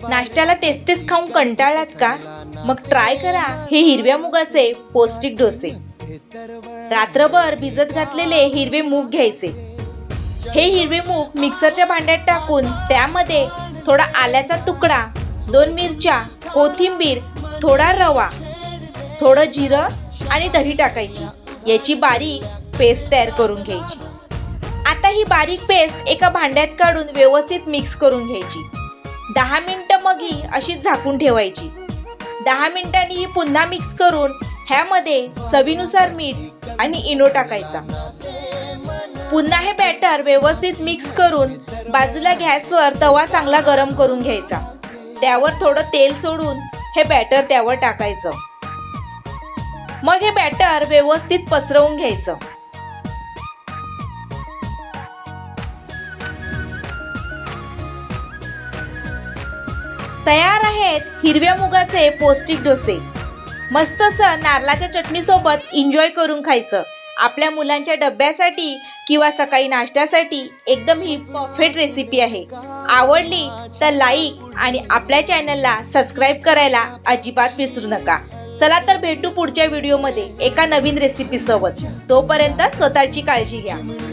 नाश्त्याला तेच तेच खाऊन कंटाळलात का? मग ट्राय करा हे हिरव्या मुगाचे पौष्टिक डोसे. रात्रभर भिजत घातलेले हिरवे मूग घ्यायचे. हे हिरवे मूग मिक्सरच्या भांड्यात टाकून त्यामध्ये थोडा आल्याचा तुकडा, 2 मिरच्या, कोथिंबीर, थोडा रवा, थोडं जिरं आणि दही टाकायची. याची बारीक पेस्ट तयार करून घ्यायची. आता ही बारीक पेस्ट एका भांड्यात काढून व्यवस्थित मिक्स करून घ्यायची. 10 मिनिटं मग ही अशीच झाकून ठेवायची. 10 मिनिटांनी ही पुन्हा मिक्स करून ह्यामध्ये चवीनुसार मीठ आणि इनो टाकायचा. पुन्हा हे बॅटर व्यवस्थित मिक्स करून बाजूला गॅसवर तवा चांगला गरम करून घ्यायचा. त्यावर थोडं तेल सोडून हे बॅटर त्यावर टाकायचं. मग हे बॅटर व्यवस्थित पसरवून घ्यायचं. तयार आहेत हिरव्या मुगाचे पौष्टिक डोसे. मस्त असं नारळाच्या चटणीसोबत एन्जॉय करून खायचं. आपल्या मुलांच्या डब्यासाठी किंवा सकाळी नाश्त्यासाठी एकदम ही परफेक्ट रेसिपी आहे. आवडली तर लाईक आणि आपल्या चॅनलला सबस्क्राईब करायला अजिबात विसरू नका. चला तर भेटू पुढच्या व्हिडिओमध्ये एका नवीन रेसिपी सोबत. तोपर्यंत स्वतःची काळजी घ्या.